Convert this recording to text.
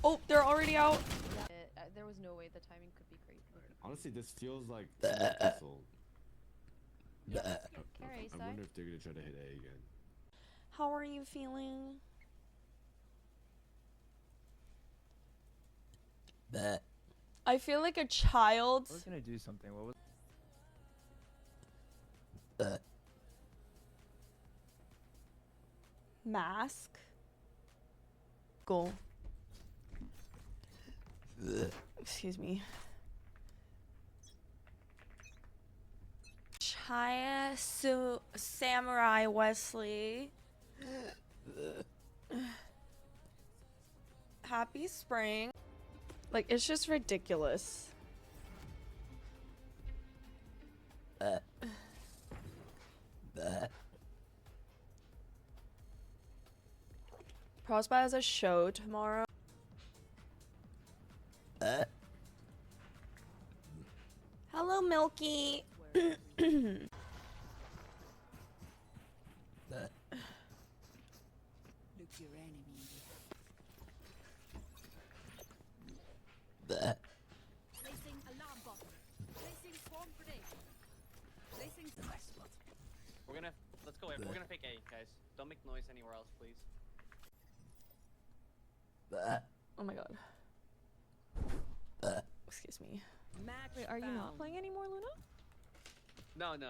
Oh, they're already out. There was no way the timing could be great. Honestly, this feels like assault. Yeah, I wonder if they're gonna try to hit A again. How are you feeling? I feel like a child. I was gonna do something. What was? Mask. Go. Excuse me. Chaya Samurai Wesley. Happy spring. Like, it's just ridiculous. Prospa has a show tomorrow. Hello, Milky. Look your enemy. Placing alarm bot. Placing swarm grenade. Placing splash spot. Let's go. We're gonna pick A, guys. Don't make noise anywhere else, please. Oh my god. Excuse me. Match Wait, are you not found. playing anymore, Luna? No,